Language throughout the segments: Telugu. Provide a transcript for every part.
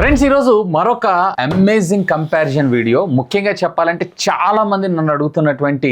ఫ్రెండ్స్, ఈరోజు మరొక అమేజింగ్ కంపారిజన్ వీడియో. ముఖ్యంగా చెప్పాలంటే చాలా మంది నన్ను అడుగుతున్నటువంటి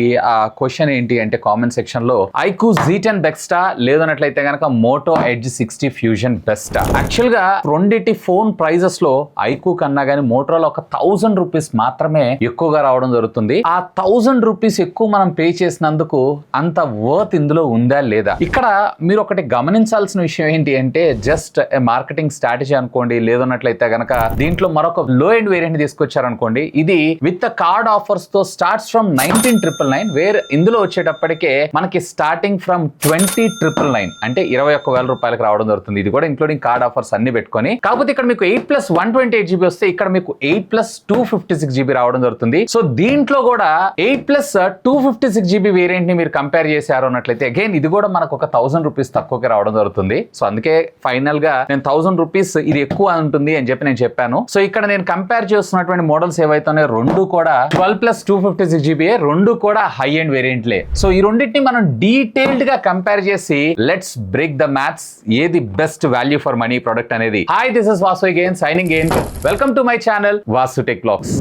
క్వశ్చన్ ఏంటి అంటే కామెంట్ సెక్షన్ లో ఐక్యూ Z10 బెస్టా లేదన్నట్లయితే కనుక మోటో ఎడ్జ్ 60 ఫ్యూజన్ బెస్టా. యాక్చువల్ గా రెండిటి ఫోన్ ప్రైజెస్ లో ఐక్యూ కన్నా గానీ మోటోలో ఒక 1000 రూపీస్ మాత్రమే ఎక్కువగా రావడం జరుగుతుంది. ఆ 1000 రూపీస్ ఎక్కువ మనం పే చేసినందుకు అంత వర్త్ ఇందులో ఉందా లేదా? ఇక్కడ మీరు ఒకటి గమనించాల్సిన విషయం ఏంటి అంటే జస్ట్ మార్కెటింగ్ స్ట్రాటజీ అనుకోండి, లేదన్నట్లయితే కనుక దీంట్లో మరొక లో ఎండ్ వేరియంట్ తీసుకొచ్చారనుకోండి. ఇది విత్ కార్డ్ ఆఫర్స్ తో స్టార్ట్స్ ఫ్రమ్ 19,999, వేర్ ఇందులో వచ్చేటప్పటికే మనకి స్టార్టింగ్ ఫ్రమ్ 20,999 అంటే 21,000 రూపాయలకు రావడం జరుగుతుంది. ఇది కూడా ఇంక్లూడింగ్ కార్డ్ ఆఫర్స్ అన్ని పెట్టుకొని. కాకపోతే ఇక్కడ మీకు 8+128GB వస్తే ఇక్కడ మీకు 8+256GB రావడం జరుగుతుంది. సో దీంట్లో కూడా 8+256GB వేరియంట్ ని మీరు కంపేర్ చేశారు అన్నట్లయితే అగైన్ ఇది కూడా మనకు ఒక 1000 రూపీస్ తక్కువకి రావడం జరుగుతుంది. సో అందుకే ఫైనల్ గా నేను 1000 రూపీస్ ఇది ఎక్కువ ఉంటుంది అని చెప్పి నేను చెప్పాను. సో ఇక్కడ నేను కంపేర్ చేస్తున్నటువంటి మోడల్స్ ఏవైతే ఉన్నాయో రెండు కూడా 12+256GB, రెండు కూడా హై ఎండ్ వేరియంట్లే. సో ఈ రెండింటిని మనం డీటెయిల్డ్ గా కంపేర్ చేసి లెట్స్ బ్రేక్ ద మ్యాథ్స్, ఏది best value for money product అనేది. Hi, this is Vasu again signing in. Welcome to my channel Vasu tech vlogs.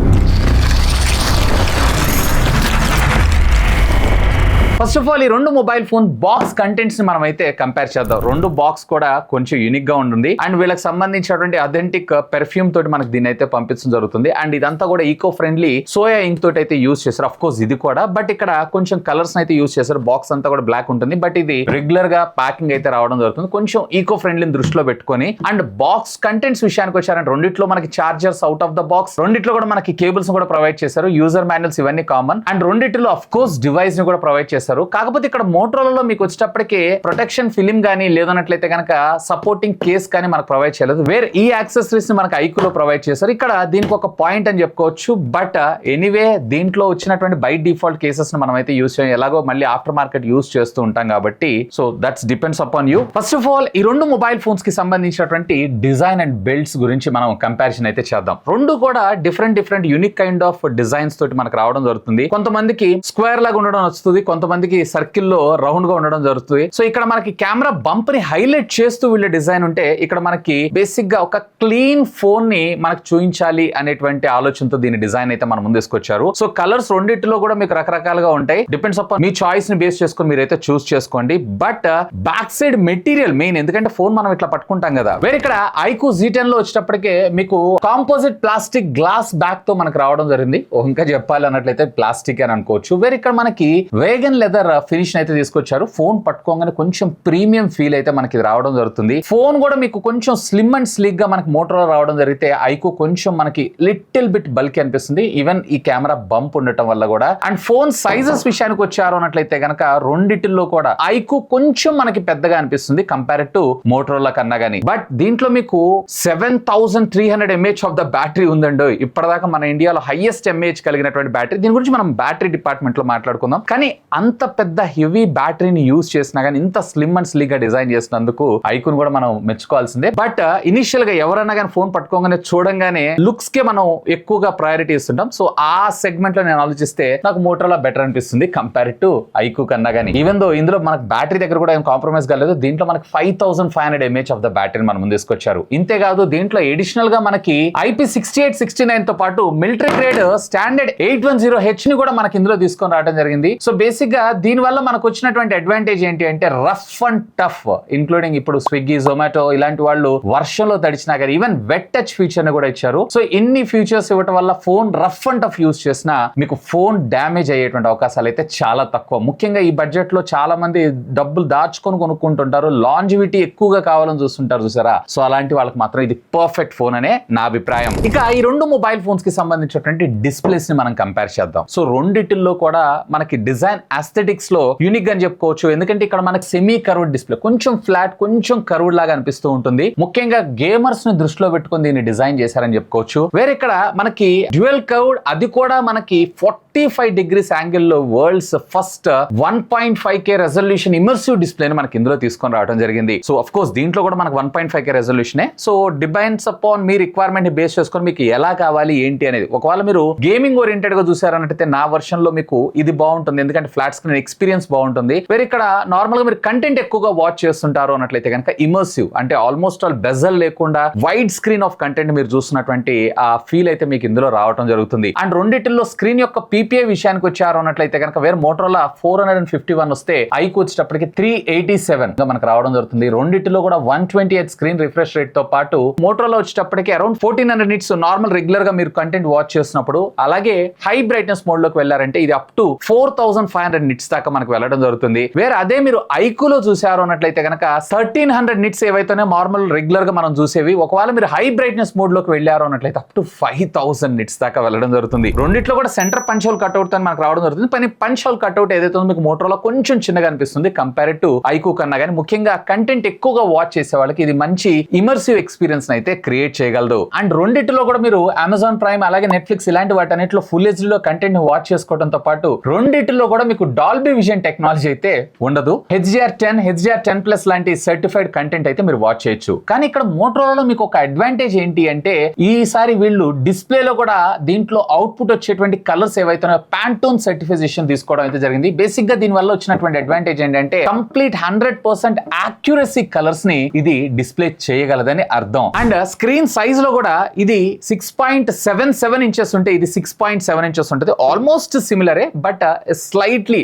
First of all ఈ రెండు మొబైల్ ఫోన్ బాక్స్ కంటెంట్స్ ని మనం అయితే కంపేర్ చేద్దాం. రెండు బాక్స్ కూడా కొంచెం యూనిక్ గా ఉంటుంది అండ్ వీళ్ళకి సంబంధించినటువంటి అథెంటిక్ పెర్ఫ్యూమ్ తోటి మనకి దీన్ని అయితే పంపించడం జరుగుతుంది. అండ్ ఇదంతా కూడా ఈకో ఫ్రెండ్లీ సోయా ఇంక్ తోటి అయితే యూజ్ చేశారు. అఫ్ కోర్స్ ఇది కూడా, బట్ ఇక్కడ కొంచెం కలర్స్ అయితే యూజ్ చేశారు. బాక్స్ అంతా కూడా బ్లాక్ ఉంటుంది, బట్ ఇది రెగ్యులర్ గా ప్యాకింగ్ అయితే రావడం జరుగుతుంది కొంచెం ఈకో ఫ్రెండ్లీ దృష్టిలో పెట్టుకొని. అండ్ బాక్స్ కంటెంట్స్ విషయానికి వచ్చారంటే రెండిట్లో మనకి chargers out of the box, రెండిట్లో కూడా మనకి కేబుల్స్ కూడా ప్రొవైడ్ చేశారు, యూజర్ మాన్యువల్స్ ఇవన్నీ కామన్. అండ్ రెండిట్లో అఫ్ కోర్స్ డివైస్ ని కూడా ప్రొవైడ్ చేశారు. కాకపోతే ఇక్కడ మోటరోలాలో మీకు వచ్చేటప్పటికి ప్రొటెక్షన్ ఫిలిం గానీ లేదన్నట్లయితే కనుక సపోర్టింగ్ కేస్ కానీ మనకు ప్రొవైడ్ చేయలేదు. వేరే ఈ యాక్సెసరీస్ ని మనకు ఐక్యూలో ప్రొవైడ్ చేశారు. ఇక్కడ దీనికి ఒక పాయింట్ అని చెప్పుకోవచ్చు. బట్ ఎనీవే దీంట్లో వచ్చినటువంటి బై డిఫాల్ట్ కేసెస్ ని మనం అయితే యూస్ చేయం, ఎలాగో మళ్ళీ ఆఫ్టర్ మార్కెట్ యూస్ చేస్తూ ఉంటాం కాబట్టి. So that's depends upon you. First of all ఈ రెండు మొబైల్ ఫోన్స్ కి సంబంధించినటువంటి డిజైన్ అండ్ బిల్డ్స్ గురించి మనం కంపారిజన్ అయితే చేద్దాం. రెండు కూడా different unique kind of designs తోటి మనకు రావడం జరుగుతుంది. కొంతమందికి స్క్వేర్ లాగా ఉండడం వస్తుంది, కొంతమందికి సర్కిల్ లో రౌండ్ గా ఉండడం జరుగుతుంది. సో ఇక్కడ మనకి కెమెరా బంప్ ని హైలైట్ చేస్తూ వీళ్ళ డిజైన్ ఉంటే, ఇక్కడ మనకి బేసిక్ గా ఒక క్లీన్ ఫోన్ ని మనకు చూపించాలి అనేటువంటి ఆలోచనతో దీని డిజైన్ అయితే మనం ముందు తీసుకొచ్చారు. సో కలర్స్ రెండింటిలో కూడా మీకు రకరకాలుగా ఉంటాయి, డిపెండ్స్ అపాన్ మీ చాయిస్ ని బేస్ చేసుకొని మీరైతే చూస్ చేసుకోండి. But back side material main, ఎందుకంటే ఫోన్ మనం ఇట్లా పట్టుకుంటాం కదా. వేరే ఇక్కడ ఐక్యూ Z10 లో వచ్చేటప్పటికే మీకు కాంపోజిట్ ప్లాస్టిక్ గ్లాస్ బ్యాక్ తో మనకు రావడం జరిగింది. ఇంకా చెప్పాలి అన్నట్లయితే ప్లాస్టిక్ అని అనుకోవచ్చు. వేరే ఇక్కడ మనకి వేగన్ లెదర్ ఫినిష్ అయితే తీసుకొచ్చారు. ఫోన్ పట్టుకోగానే కొంచెం ప్రీమియం ఫీల్ అయితే మనకి రావడం జరుగుతుంది. ఫోన్ కూడా మీకు కొంచెం స్లిమ్ అండ్ స్లీక్ గా మనకి మోటోలో రావడం జరిగితే ఐక్యూ కొంచెం మనకి లిటిల్ బిట్ బల్కీ అనిపిస్తుంది, ఈవెన్ ఈ కెమెరా బంప్ ఉండటం వల్ల కూడా. అండ్ ఫోన్ సైజెస్ విషయానికి వచ్చారు అన్నట్లయితే కనుక రెండిటిల్లో కూడా ఐక్యూ కొంచెం మనకి పెద్దగా అనిపిస్తుంది కంపేర్ టు మోటోరోలా కన్నా గానీ. బట్ దీంట్లో మీకు 7300 mAh ఆఫ్ ద బ్యాటరీ ఉందండి. ఇప్పటిదాకా మన ఇండియాలో హైయెస్ట్ mAh కలిగినటువంటి బ్యాటరీ. దీని గురించి మనం బ్యాటరీ డిపార్ట్మెంట్ లో మాట్లాడుకుందాం. కానీ అంత పెద్ద హెవీ బ్యాటరీని యూజ్ చేసినా కానీ ఇంత స్లిమ్ అండ్ స్లీక్ గా డిజైన్ చేసినందుకు ఐక్యూని కూడా మనం మెచ్చుకోవాల్సిందే. బట్ ఇనిషియల్ గా ఎవరైనా కానీ ఫోన్ పట్టుకోగానే చూడంగానే లుక్స్ కే మనం ఎక్కువగా ప్రయారిటీ ఇస్తుంటాం. సో ఆ సెగ్మెంట్ లో నేను ఆలోచిస్తే నాకు మోటరోలా బెటర్ అనిపిస్తుంది కంపేర్ టు ఐక్యూ కన్నా కానీ. ఈవెన్ దో ఇందులో మనకు బ్యాటరీ దగ్గర కూడా ఏం కాంప్రమైజ్ కాలేదు. దీంట్లో మనకి 5500 mAh ఆఫ్ ద బ్యాటరీని మనం ముందు తీసుకొచ్చారు. ఇంతేకాదు దీంట్లో ఎడిషనల్ గా మనకి IP6869 తో పాటు మిలిటరీ గ్రేడ్ స్టాండర్డ్ 810H ని కూడా మనకి ఇందులో తీసుకొని రావడం జరిగింది. సో బేసిక్ గా దీని వల్ల మనకు వచ్చినటువంటి అడ్వాంటేజ్ ఏంటి అంటే రఫ్ అండ్ టఫ్, ఇంక్లూడింగ్ ఇప్పుడు స్విగ్గీ, జొమాటో ఇలాంటి వాళ్ళు వర్షంలో తడిచినా కానీ ఈవెన్ వెట్ టచ్ ఫీచర్ ని కూడా ఇచ్చారు. సో ఇన్ని ఫీచర్స్ ఇవ్వడం వల్ల phone rough and tough use చేసినా మీకు ఫోన్ డ్యామేజ్ అయ్యేటువంటి అవకాశాలు అయితే చాలా తక్కువ. ముఖ్యంగా ఈ బడ్జెట్ లో చాలా మంది డబ్బులు దాచుకొని కొనుక్కుంటుంటారు, లాంజివిటీ ఎక్కువగా కావాలని చూస్తుంటారు చూసారా. సో అలాంటి వాళ్ళకి మాత్రం ఇది పర్ఫెక్ట్ ఫోన్ అనే నా అభిప్రాయం. ఇక ఈ రెండు మొబైల్ ఫోన్స్ కి సంబంధించినటువంటి డిస్ప్లేస్ ని మనం కంపేర్ చేద్దాం. సో రెండిటిల్లో కూడా మనకి డిజైన్ ఆస్థెటిక్స్ లో యూనిక్ అని చెప్పుకోవచ్చు. ఎందుకంటే ఇక్కడ మనకి సెమీ కర్వ్డ్ డిస్ప్లే, కొంచెం ఫ్లాట్ కొంచెం కర్వ్డ్ లాగా అనిపిస్తూ ఉంటుంది. ముఖ్యంగా గేమర్స్ ని దృష్టిలో పెట్టుకుని దీన్ని డిజైన్ చేశారని చెప్పుకోవచ్చు. వేరే ఇక్కడ మనకి డ్యూయల్ కర్వ్డ్, అది కూడా మనకి 40 35 degrees యాంగిల్లో world's first 1.5K resolution immersive display మనకి ఇందులో తీసుకొని రావడం జరిగింది. సో అఫ్ కోర్స్ దీంట్లో కూడా మనకు 1.5K రెజల్యూషనే. So depends upon me requirement ని బేస్ చేసుకొని మీకు ఎలా కావాలి ఏంటి అనేది. ఒకవేళ మీరు గేమింగ్ ఓరియంటెడ్ గా చూసారన్నట్టయితే నా వర్షన్ లో మీకు ఇది బాగుంటుంది, ఎందుకంటే ఫ్లాట్ స్క్రీన్ ఎక్స్పీరియన్స్ బాగుంటుంది. వేరే ఇక్కడ నార్మల్ గా మీరు కంటెంట్ ఎక్కువగా వాచ్ చేస్తుంటారు అన్నట్లయితే కనుక ఇమర్సివ్ అంటే ఆల్మోస్ట్ ఆల్ బెజల్ లేకుండా వైడ్ స్క్రీన్ ఆఫ్ కంటెంట్ మీరు చూస్తున్నటువంటి ఆ ఫీల్ అయితే మీకు ఇందులో రావడం జరుగుతుంది. అండ్ రెండిటిల్లో స్క్రీన్ యొక్క PPI విషయానికి వచ్చారు అన్నట్లయితే కనుక వేరే మోటరోలా 451 వస్తే ఐకు వచ్చేటప్పటికి 387 గా మనకు రావడం జరుగుతుంది. రెండిటిలో కూడా 128 స్క్రీన్ రిఫ్రెష్ రేట్ తో పాటు మోటరోలా వచ్చేటప్పటికి అరౌండ్ 1400 నిట్స్ నార్మల్ రెగ్యులర్ గా మీరు కంటెంట్ వాచ్ చేస్తున్నప్పుడు, అలాగే హై బ్రైట్నెస్ మోడ్ లోకి వెళ్ళారంటే ఇది అప్ టు 4500 నిట్స్ దాకా మనకు వెళ్ళడం జరుగుతుంది. వేరే అదే మీరు ఐకులో చూసారు అన్నట్లయితే కనుక 1300 నిట్స్ ఏవైతేనే నార్మల్ రెగ్యులర్ గా మనం చూసేవి, ఒకవేళ మీరు హై బ్రైట్నెస్ మోడ్ లోకి వెళ్ళారు అన్నట్లయితే అప్ టు 5000 నిట్స్ దాకా వెళ్ళడం జరుగుతుంది. రెండిట్లో కూడా సెంటర్ పంచ్ హోల్ కట్అవుట్ తో మనకు రావడం జరుగుతుంది. కానీ పంచ్ హోల్ కట్అవుట్ ఏదైతే ఉందో మీకు మోటరోలా కొంచెం చిన్నగా అనిపిస్తుంది కంపేర్ టు ఐకు కన్నా. కానీ ముఖ్యంగా కంటెంట్ ఎక్కువగా వాచ్ చేసే వాళ్ళకి ఇది మంచి ఇమర్సివ్ ఎక్స్పీరియన్స్ అయితే క్రియేట్ చేయగలదు. అండ్ రెండిట్లో కూడా మీరు అమెజాన్ ప్రైమ్ అలాగే నెట్ఫ్లిక్స్ ఇలాంటి వాటన్నిటిలో ఫుల్ హెచ్డీ లో కంటెంట్ వాచ్ చేసుకోవడంతో పాటు రెండిట్లో కూడా మీకు డాల్బీ విజన్ టెక్నాలజీ అయితే ఉండదు. HDR10, HDR10+ లాంటి సర్టిఫైడ్ కంటెంట్ అయితే మీరు వాచ్ చేయొచ్చు. కానీ ఇక్కడ మోటరోలాలో మీకు ఒక అడ్వాంటేజ్ ఏంటి అంటే ఈసారి వీళ్ళు డిస్ప్లేలో కూడా దీంట్లో అవుట్పుట్ వచ్చేటువంటి కలర్స్ ఏవైతే ప్యాంటోన్ సర్టిఫికేషన్ తీసుకోవడం అయితే జరిగింది. బేసిక్ గా దీని వల్ల వచ్చినటువంటి అడ్వాంటేజ్ ఏంటంటే కంప్లీట్ 100% యాక్యురసీ కలర్స్ ని ఇది డిస్ప్లే చేయగలదని అర్థం. అండ్ స్క్రీన్ సైజ్ లో కూడా ఇది 6.77 ఇంచెస్ ఉంటే ఇది 6.7 ఇంచెస్ ఉంటుంది. ఆల్మోస్ట్ సిమిలరే, బట్ స్లైట్లీ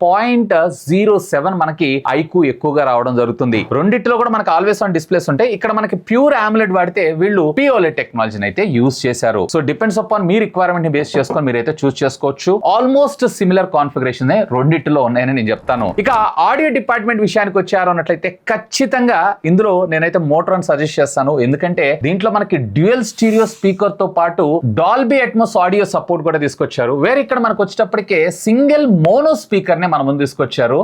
0.07 మనకి ఐకు ఎక్కువగా రావడం జరుగుతుంది. రెండిట్లో కూడా మనకి ఆల్వేస్ ఆన్ డిస్ప్లేస్ ఉంటాయి. ఇక్కడ మనకి ప్యూర్ AMOLED వాడితే వీళ్ళు POLED టెక్నాలజీని అయితే యూస్ చేశారు. So depends upon me requirement ని బేస్ చేసుకొని మీరైతే చూస్ చేసుకోవచ్చు. ఆల్మోస్ట్ సిమిలర్ కాన్ఫిగరేషన్ రెండిట్లో ఉన్నాయని నేను చెప్తాను. ఇక ఆడియో డిపార్ట్మెంట్ విషయానికి వచ్చారు అన్నట్లయితే ఖచ్చితంగా ఇందులో నేనైతే మోటరోని సజెస్ట్ చేస్తాను. ఎందుకంటే దీంట్లో మనకి డ్యూయల్ స్టీరియో స్పీకర్ తో పాటు డాల్బీ అట్మోస్ ఆడియో సపోర్ట్ కూడా తీసుకొచ్చారు. వేరే ఇక్కడ మనకు వచ్చేటప్పటికే సింగిల్ మోనో స్పీకర్ నే మన ముందు తీసుకొచ్చారు.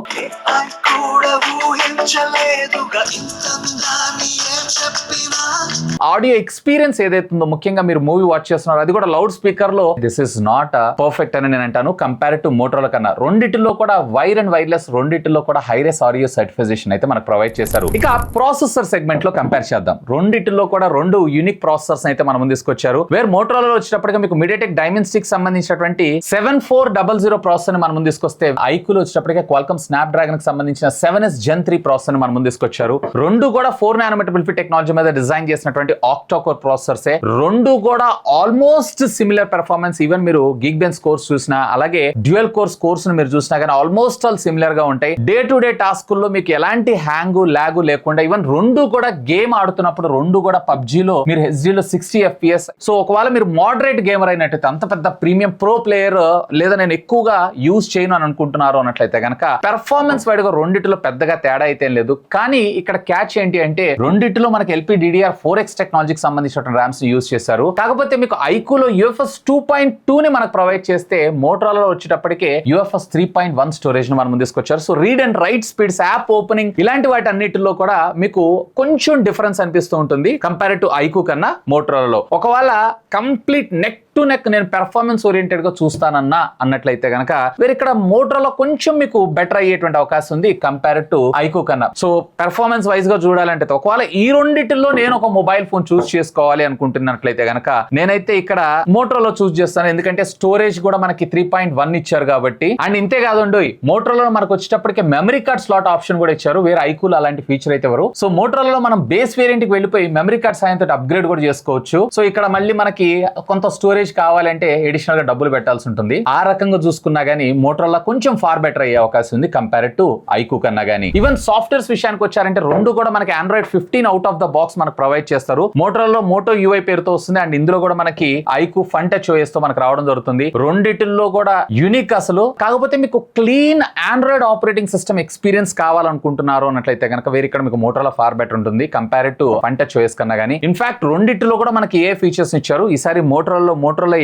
ఆడియో ఎక్స్పీరియన్స్ ఏదైతుందో ముఖ్యంగా మీరు మూవీ వాచ్ చేస్తున్నారో అది కూడా లౌడ్ స్పీకర్ లో దిస్ ఇస్ నాట్ పర్ఫెక్ట్ అని నేను అంటాను కంపేర్ టు మోటరోలా కన్నా. రెండిటిలో కూడా వైర్ అండ్ వైర్లెస్ రెండిటిలో కూడా హైరెస్ ఆడియో సర్టిఫికేషన్ అయితే మనకు ప్రొవైడ్ చేశారు. ఇక ప్రాసెసర్ సెగ్మెంట్ లో కంపేర్ చేద్దాం. రెండిటిలో కూడా రెండు యూనిక్ ప్రాసెసర్స్ అయితే మనం ముందు తీసుకొచ్చారు. వేరే మోటరోలా వచ్చేటప్పటికి మీకు MediaTek Dimensity సంబంధించినటువంటి 7400 ప్రాసెసర్ ని మనం ముందు తీసుకొస్తే ఐకులో వచ్చేటప్పటికే Qualcomm Snapdragon కి సంబంధించిన 7S Gen 3 ప్రాసెసర్ ని మనం ముందు తీసుకొచ్చారు. రెండు కూడా 4nm బిల్ఫీ టెక్నాలజీ మీద డిజైన్ చేసినటువంటి ఆక్టోకోర్ ప్రాసెసర్సే. రెండు కూడా ఆల్మోస్ట్ సిమిలర్ పెర్ఫార్మెన్స్. ఈవెన్ మీరు Geekbench కోర్స్ చూసినా అలాగే డ్యూయల్ కోర్స్ ని మీరు చూసినా కానీ ఆల్మోస్ట్ ఆల్ సిమిలర్ గా ఉంటాయి. డే టు డే టాస్కుల్లో మీకు ఎలాంటి హ్యాంగ్ లాగు లేకుండా ఈవెన్ రెండు కూడా గేమ్ ఆడుతున్నప్పుడు రెండు కూడా పబ్జీలో మీరు హెచ్డీలో 60 FPS. సో ఒకవేళ మీరు మోడరేట్ గేమర్ అయినట్టయితే అంత పెద్ద ప్రీమియం ప్రో ప్లేయర్ లేదా నేను ఎక్కువగా యూజ్ చేయను అని అనుకుంటున్నారు అన్నట్లయితే కనుక పెర్ఫార్మెన్స్ వైడ్గా రెండిటిలో పెద్దగా తేడా అయితే లేదు. కానీ ఇక్కడ క్యాచ్ ఏంటి అంటే రెండిటిలో మనకి LPDDR4X టెక్నాలజీకి సంబంధించిన ర్యామ్స్ యూజ్ చేశారు. కాకపోతే మీకు ఐకులో UFS 2.2 ని మనకు ప్రొవైడ్ చేస్తే మోటరోలాలో వచ్చేటప్పటికే UFS 3.1 స్టోరేజ్ ని మనం ముందు తీసుకొచ్చారు. So read and right speeds, app opening ఇలాంటి వాటి అన్నిటిలో కూడా మీకు కొంచెం డిఫరెన్స్ అనిపిస్తూ ఉంటుంది కంపేర్ టు ఐకు కన్నా మోటరోలాలో. ఒకవేళ కంప్లీట్ నెక్ టు నెక్ నేను పెర్ఫార్మెన్స్ ఓరియంటెడ్ గా చూస్తానన్నా అన్నట్లయితే కనుక వేరే ఇక్కడ మోటరోలా కొంచెం మీకు బెటర్ అయ్యేటువంటి అవకాశం ఉంది కంపేర్ టు ఐకు కన్నా. సో పెర్ఫార్మెన్స్ వైజ్ గా చూడాలంటే ఒకవేళ ఈ రెండిటిలో నేను ఒక మొబైల్ ఫోన్ చూస్ చేసుకోవాలి అనుకుంటున్నట్లయితే కనుక నేనైతే ఇక్కడ మోటరోలా చూస్ చేస్తాను. ఎందుకంటే స్టోరేజ్ కూడా మనకి 3.1 ఇచ్చారు కాబట్టి. అండ్ ఇంతే కాదండి మోటరోలా మనకు వచ్చేటప్పటికి మెమరీ కార్డ్ స్లాట్ ఆప్షన్ కూడా ఇచ్చారు. వేరే ఐకులో అలాంటి ఫీచర్ అయితే ఎవరు. సో మోటరోలాలో మనం బేస్ వేరియంట్ కి వెళ్ళిపోయి మెమరీ కార్డ్ సాయంతో అప్గ్రేడ్ కూడా చేసుకోవచ్చు. సో ఇక్కడ మళ్ళీ మనకి కొంత స్టోరేజ్ కావాలంటే అడిషనల్ గా డబ్బులు పెట్టాల్సి ఉంటుంది. ఆ రకంగా చూసుకున్నా గానీ మోటరోలా కొంచెం ఫార్ బెటర్ అయ్యే అవకాశం ఉంది కంపేర్ టు ఐకు కన్నా గానీ. ఈవెన్ సాఫ్ట్వేర్స్ విషయానికి వచ్చారంటే రెండు కూడా మనకి Android 15 out of the box మనకు ప్రొవైడ్ చేస్తారు. మోటరోలా మోటో UI పేరుతో వస్తుంది. అండ్ ఇందులో కూడా మనకి ఐకు ఫన్ టచ్ OS తో మనకు రావడం జరుగుతుంది. రెండిటిల్లో కూడా యూనిక్ అసలు. కాకపోతే మీకు clean Android operating system experience కావాలనుకుంటున్నారు అన్నట్లయితే కనుక వేరే ఇక్కడ మీకు మోటరోలా ఫార్ బెటర్ ఉంటుంది compare to Funtouch OS కన్నా గానీ. ఇన్ఫాక్ట్ రెండిటిలో కూడా మనకి ఏ ఫీచర్స్ ఇచ్చారు ఈసారి మోటరోలా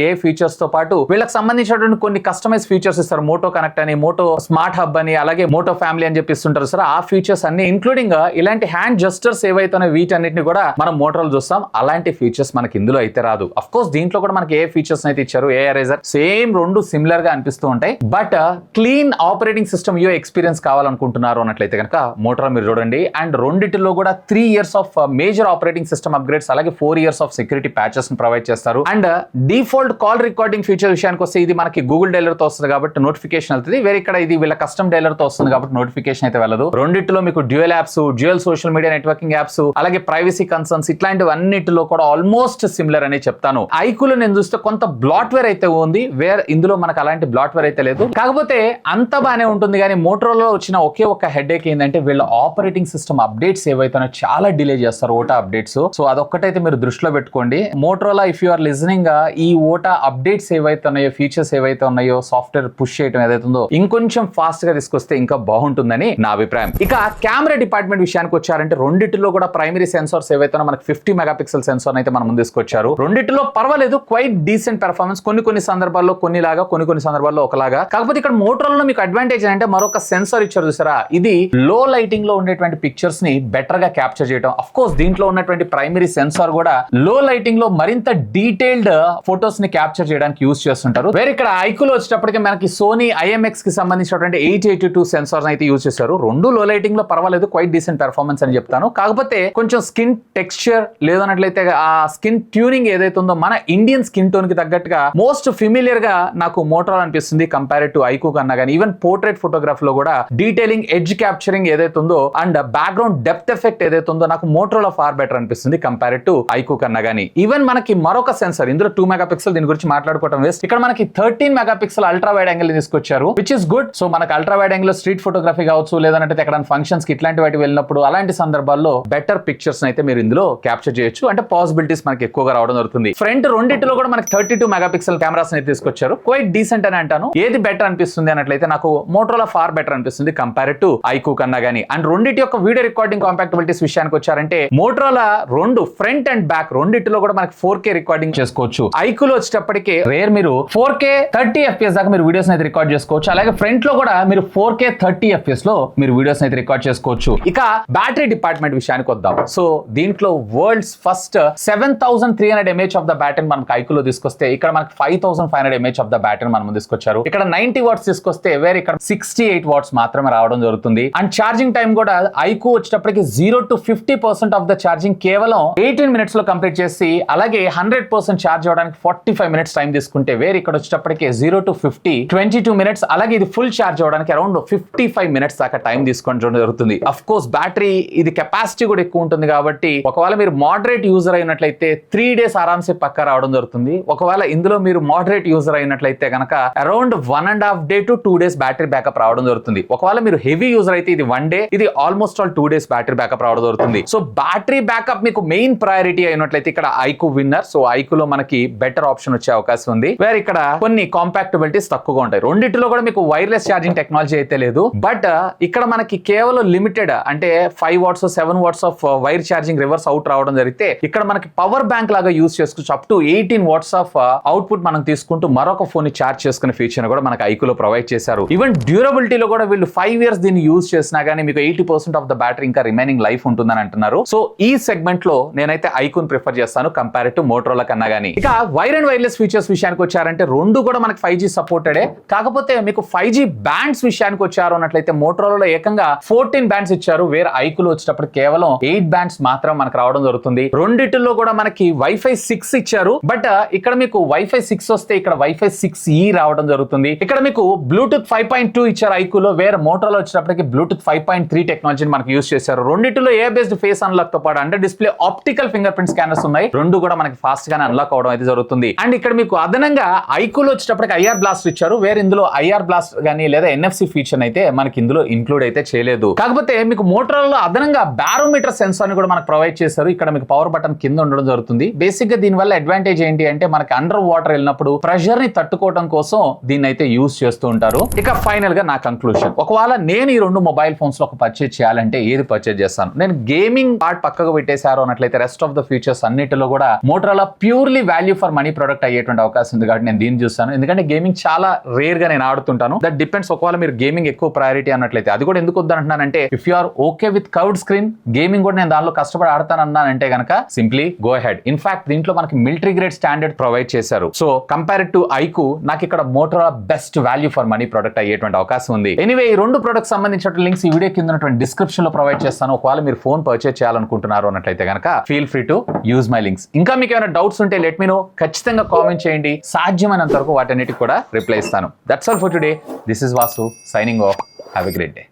ఏ ఫీచర్స్ తో పాటు వీళ్ళకి సంబంధించినటువంటి కొన్ని కస్టమైజ్ ఫీచర్స్ ఇస్తారు. మోటో కనెక్ట్ అని, మోటో స్మార్ట్ హబ్ అని, అలాగే మోటో ఫ్యామిలీ అని చెప్పిస్తుంటారు సార్. ఆ ఫీచర్స్ అన్ని ఇంక్లూడింగ్ ఇలాంటి హ్యాండ్ జస్టర్స్ ఏవైతే వీటన్నిటిని కూడా మనం మోటరోలా చూస్తాం. అలాంటి ఫీచర్స్ మనకి ఇందులో అయితే రాదు. అఫ్ కోర్స్ దీంట్లో కూడా మనకి ఏ ఫీచర్స్ అయితే ఇచ్చారు, ఏ ఎరేజర్ సేమ్ రెండు సిమిలర్ గా అనిపిస్తూ ఉంటాయి. But clean operating system UI experience కావాలనుకుంటున్నారు అన్నట్లయితే కనుక మోటరోలా మీరు చూడండి. అండ్ రెండిటిలో కూడా 3 years of major operating system upgrades, అలాగే 4 years ఆఫ్ సెక్యూరిటీ ప్యాచెస్ ని ప్రొవైడ్ చేస్తారు. And default call recording feature విషయానికి వస్తే ఇది మనకి గూగుల్ డైలర్ తో వస్తుంది కాబట్టి నోటిఫికేషన్ వెళ్తుంది. వేరే ఇక్కడ ఇది వీళ్ళ కస్టమ్ డైలర్ తో వస్తుంది కాబట్టి నోటిఫికేషన్ అయితే వెళ్ళదు. రెండిట్లో మీకు dual apps, dual social media networking apps, అలాగే ప్రైవసీ కన్సర్న్స్ ఇట్లాంటివన్నిటిలో కూడా ఆల్మోస్ట్ సిమిలర్ అని చెప్తాను. ఐక్యూలో నేను చూస్తే కొంత బ్లాట్వేర్ అయితే ఉంది, ఇందులో మనకు అలాంటి బ్లాట్వేర్ అయితే లేదు. కాకపోతే అంత బానే ఉంటుంది. కానీ మోటరోలా వచ్చిన ఒకే ఒక హెడేక్ ఏంటంటే వీళ్ళ ఆపరేటింగ్ సిస్టమ్ అప్డేట్స్ ఏవైతే చాలా డిలే చేస్తారు, ఓటా అప్డేట్స్. సో అదొక్కటైతే మీరు దృష్టిలో పెట్టుకోండి. Motorola if you are listening ఈ ఓటా అప్డేట్స్ ఏవైతే ఉన్నాయో, ఫీచర్స్ ఏవైతే ఉన్నాయో, సాఫ్ట్వేర్ పుష్ చేయడం ఏదైతే ఉందో ఇంకొంచెం ఫాస్ట్ గా తీసుకొస్తే ఇంకా బాగుంటుందని నా అభిప్రాయం. ఇక కెమెరా డిపార్ట్మెంట్ విషయానికి వచ్చారంటే రెండిటిలో కూడా ప్రైమరీ సెన్సార్స్ ఏవైతే మనకి 50 మెగాపిక్సెల్ సెన్సార్ అయితే మనం ముందు తీసుకొచ్చారు. రెండిటిలో పర్వాలేదు, క్వైట్ డీసెంట్ పెర్ఫార్మెన్స్. కొన్ని సందర్భాల్లో కొన్నిలాగా, కొన్ని సందర్భాల్లో ఒకలాగా. కాకపోతే ఇక్కడ మోటరోలా మీకు అడ్వాంటేజ్ అంటే మరొక సెన్సార్ ఇచ్చారు చూసారా, ఇది లో లైటింగ్ లో ఉండేటువంటి పిక్చర్స్ ని బెటర్ గా క్యాప్చర్ చేయడం. అఫ్ కోర్స్ దీంట్లో ఉన్నటువంటి ప్రైమరీ సెన్సార్ కూడా లో లైటింగ్ లో మరింత డీటెయిల్డ్ ఫోటోస్ ని క్యాప్చర్ చేయడానికి యూజ్ చేస్తుంటారు. వేరే ఇక్కడ ఐక్యూలో వచ్చేటప్పటికి మనకి సోనీ IMX కి సంబంధించినటువంటి 882 సెన్సార్ అయితే యూజ్ చేశారు. రెండు లో లైటింగ్ లో పర్వాలేదు, క్వైట్ డీసెంట్ పెర్ఫార్మెన్స్ అని చెప్తాను. కాకపోతే కొంచెం స్కిన్ టెక్స్చర్ లేదన్నట్లయితే ఆ స్కిన్ ట్యూనింగ్ ఏదైతే ఉందో మన ఇండియన్ స్కిన్ టోన్ కి తగ్గట్టుగా మోస్ట్ ఫిమిలియర్ గా నాకు మోటరోలా అనిపిస్తుంది కంపేర్ టు ఐక్యూ కన్నా. కానీ ఈవెన్ పోర్ట్రేట్ ఫోటోగ్రాఫ్ లో కూడా డీటెయిలింగ్, ఎడ్జ్ క్యాప్చరింగ్ ఏదైతే ఉందో అండ్ బ్యాక్గ్రౌండ్ డెప్త్ ఎఫెక్ట్ ఏదైతే ఉందో నాకు మోటరోలా ఫార్ బెటర్ అనిపిస్తుంది కంపేర్ టు ఐక్యూ కన్నా. కానీ ఈవెన్ మనకి మరొక సెన్సార్ ఇందులో 2 మెగాపిక్సెల్, దీని గురించి మాట్లాడుకోవడం వేస్ట్. ఇక్కడ మనకి 13 మెగాపిక్సెల్ అల్ట్రా వైడ్ యాంగిల్ తీసుకొచ్చారు, విచ్ ఇస్ గుడ్. సో మనకి ultra wide angle street photography కావచ్చు, లేదంటే ఎక్కడ ఫంక్షన్స్ కి ఇట్లాంటి వాటి వెళ్ళినప్పుడు అలాంటి సందర్భాల్లో బెటర్ పిక్చర్స్ అయితే మీరు ఇందులో క్యాప్చర్ చేయొచ్చు. అంటే పాసిబిలిటీస్ మనకి ఎక్కువగా రావడం జరుగుతుంది. ఫ్రంట్ రెండింటిలో కూడా మనకి 32 మెగాపిక్సెల్ కెమెరాస్ అయితే తీసుకొచ్చారు. క్వైట్ డీసెంట్ అని అంటాను. ఏది బెటర్ అనిపిస్తుంది అన్నట్లయితే నాకు మోటరోలా ఫార్ బెటర్ అనిపిస్తుంది కంపేర్ టు ఐక్యూ కన్నా. గానీ అండ్ రెండింటి యొక్క వీడియో రికార్డింగ్ కాంపాక్టబిలిటీస్ విషయానికి వచ్చారంటే మోటరోలా రెండు ఫ్రంట్ అండ్ బ్యాక్ రెండింటిలో కూడా మనకి 4K రికార్డింగ్ చేసుకోవచ్చు. ఐక్యూలో వచ్చేటప్పటికే రేర్ మీరు 4K 30 FPS దాకా మీరు వీడియోస్ అయితే రికార్డ్ చేసుకోవచ్చు. అలాగే ఫ్రంట్ లో కూడా మీరు 4K 30 FPS లో మీరు వీడియోస్ అయితే రికార్డ్ చేసుకోవచ్చు. ఇక బ్యాటరీ డిపార్ట్మెంట్ విషయానికి వద్దాం. సో దీంట్లో world's first 7300 mAh of the battery మనకి ఐక్యూలో తీసుకొస్తే ఇక్కడ మనకి 5500 mAh ఆఫ్ ద బ్యాటరీ మనం తీసుకొచ్చారు. ఇక్కడ 90 వాట్స్ తీసుకొస్తే వేరే ఇక్కడ 68 వాట్స్ మాత్రమే రావడం జరుగుతుంది. అండ్ ఛార్జింగ్ టైం కూడా ఐక్యూ వచ్చేటప్పటికి 0 to 50% ఆఫ్ ద ఛార్జింగ్ కేవలం 18 minutes లో కంప్లీట్ చేసి అలాగే 100% ఛార్జ్ అవ్వడానికి 45 minutes టైం తీసుకుంటే వేరే ఇక్కడ వచ్చేటప్పటికి 0 to 50 22 minutes, అలాగే ఇది ఫుల్ ఛార్జ్ అవ్వడానికి అరౌండ్ 55 minutes దాకా టైం తీసుకోవడం జరుగుతుంది. అఫ్ కోర్స్ బ్యాటరీ ఇది కెపాసిటీ కూడా ఎక్కువ ఉంటుంది కాబట్టి ఒకవేళ మీరు మోడరేట్ యూజర్ అయినట్లయితే 3 days ఆరామ్సే పక్కా రావడం జరుగుతుంది. ఒకవేళ ఇందులో మీరు మోడరేట్ యూజర్ అయినట్లయితే కనుక around 1.5 day to 2 days battery backup రావడం జరుగుతుంది. ఒకవేళ మీరు హెవీ యూజర్ అయితే ఇది 1 day, ఇది almost all 2 days battery backup రావడం జరుగుతుంది. సో బ్యాటరీ బ్యాకప్ మీకు మెయిన్ ప్రయారిటీ అయినట్లయితే ఇక్కడ ఐక్యూ విన్నర్. సో ఐక్యూలో మనకి బెటర్ ఆప్షన్ వచ్చే అవకాశం ఉంది. వేరే ఇక్కడ కొన్ని కాంపాక్టబిలిటీస్ తక్కువగా ఉంటాయి. రెండిట్లో కూడా మీకు వైర్లెస్ ఛార్జింగ్ టెక్నాలజీ అయితే లేదు. బట్ ఇక్కడ మనకి కేవలం లిమిటెడ్ అంటే 5 watts 7 watts of wire charging reverse out రావడం జరిగితే ఇక్కడ మనకి పవర్ బ్యాంక్ లాగా యూజ్ చేసుకోవచ్చు. Up to 18 watts of output మనం తీసుకుంటూ మరొక ఫోన్ ని ఛార్జ్ చేసుకునే ఫీచర్ కూడా మనకి ఐక్యూలో ప్రొవైడ్ చేశారు. ఈవెన్ డ్యూరబిలిటీలో కూడా వీళ్ళు 5 years దీన్ని యూజ్ చేసినా గానీ మీకు 80% ఆఫ్ ద బ్యాటరీ ఇంకా రిమైనింగ్ లైఫ్ ఉంటుందని అంటున్నారు. సో ఈ సెగ్మెంట్ లో నేనైతే ఐక్యూని ప్రిఫర్ చేస్తాను కంపేర్ టు మోటరోలా కన్నా. గానీ ఇక వైర్ అండ్ వైర్లెస్ ఫీచర్స్ విషయానికి వచ్చారంటే రెండు కూడా మనకి 5G సపోర్టెడే. కాకపోతే మీకు 5G బ్యాండ్స్ విషయానికి వచ్చారు అన్నట్లయితే మోటరోలాలో ఏకంగా 14 బ్యాండ్స్ ఇచ్చారు. వేరే ఐక్యూలో వచ్చేటప్పుడు కేవలం 8 బ్యాండ్స్ మాత్రం మనకు రావడం జరుగుతుంది. రెండిటిలో కూడా మనకి Wi-Fi 6 ఇచ్చారు. బట్ ఇక్కడ మీకు Wi-Fi 6 వస్తే ఇక్కడ Wi-Fi 6E రావడం జరుగుతుంది. ఇక్కడ మీకు బ్లూటూత్ 5.2 ఇచ్చారు ఐక్యూలో. వేరే మోటరోలా వచ్చేటప్పటికి బ్లూటూత్ 5.3 టెక్నాలజీని మనకి యూజ్ చేశారు. రెండిటిలో ఏ బేస్డ్ ఫేస్ అన్లాక్ తో పాటు under display optical finger print scanners ఉన్నాయి. రెండు కూడా మనకి ఫాస్ట్ గానే అన్లాక్ అవడం అయితే జరుగుతుంది. అండ్ ఇక్కడ మీకు అదనంగా ఐక్యూలో వచ్చేటప్పటికి IR బ్లాస్ట్ ఇచ్చారు. వేరే ఇందులో IR బ్లాస్ట్ గానీ లేదా NFC ఫీచర్ అయితే మనకి ఇందులో ఇంక్లూడ్ అయితే చేయలేదు. కాకపోతే మీకు మోటరోలా అదనంగా బారోమీటర్ సెన్సార్ ని కూడా మనకు ప్రొవైడ్ చేశారు. ఇక్కడ మీకు పవర్ బటన్ కింద ఉండడం జరుగుతుంది. బేసిక్ గా దీని వల్ల అడ్వాంటేజ్ ఏంటి అంటే మనకి అండర్ వాటర్ వెళ్ళినప్పుడు ప్రెషర్ ని తట్టుకోవడం కోసం దీన్ని అయితే యూజ్ చేస్తూ ఉంటారు. ఇక ఫైనల్ గా నా కంక్లూషన్, ఒకవేళ నేను ఈ రెండు మొబైల్ ఫోన్స్ లో ఒక పర్చేజ్ చేయాలంటే ఏది పర్చేజ్ చేస్తాను? నేను గేమింగ్ పార్ట్ పక్కకు పెట్టేశారు అన్నట్లయితే రెస్ట్ ఆఫ్ ద ఫీచర్స్ అన్నిటిలో కూడా Motorola purely value for money product అయ్యేటువంటి అవకాశం ఉంది కాబట్టి నేను దీన్ని చూస్తాను. ఎందుకంటే గేమింగ్ చాలా రేర్ గా నేను ఆడుతుంటాను. That depends. ఒకవేళ మీరు గేమింగ్ ఎక్కువ ప్రయారిటీ అన్నట్లయితే అది కూడా ఎందుకు వద్దంటున్నానంటే if you are okay with curved screen gaming కూడా నేను దానిలో కష్టపడి ఆడతానన్నానంటే గనక సింప్లీ గో హెడ్. ఇన్ఫాక్ట్ దీంట్లో మనకి మిలిటరీ గ్రేడ్ స్టాండర్డ్ ప్రొవైడ్ చేశారు. సో కంపేర్డ్ టు ఐకు నాకు ఇక్కడ Motorola best value for money product అయ్యేటువంటి అవకాశం ఉంది. ఎనీవే ఈ రెండు ప్రొడక్ట్స్ సంబంధించిన లింక్స్ ఈ వీడియో కింద ఉన్నటువంటి డిస్క్రిప్షన్ లో ప్రొవైడ్ చేస్తాను. ఒకవేళ మీరు ఫోన్ పర్చేస్ చేయాలనుకుంటున్నారు అన్నట్లయితే కనుక feel free to use my links. ఇంకా మీకు ఏమైనా డౌట్స్ ఉంటే లెట్ మీ నో, ఖచ్చితంగా కామెంట్ చేయండి. సాధ్యమైనంత వరకు వాటన్నిటికి కూడా రిప్లై ఇస్తాను. That's all for today. This is Vasu signing off. Have a great day.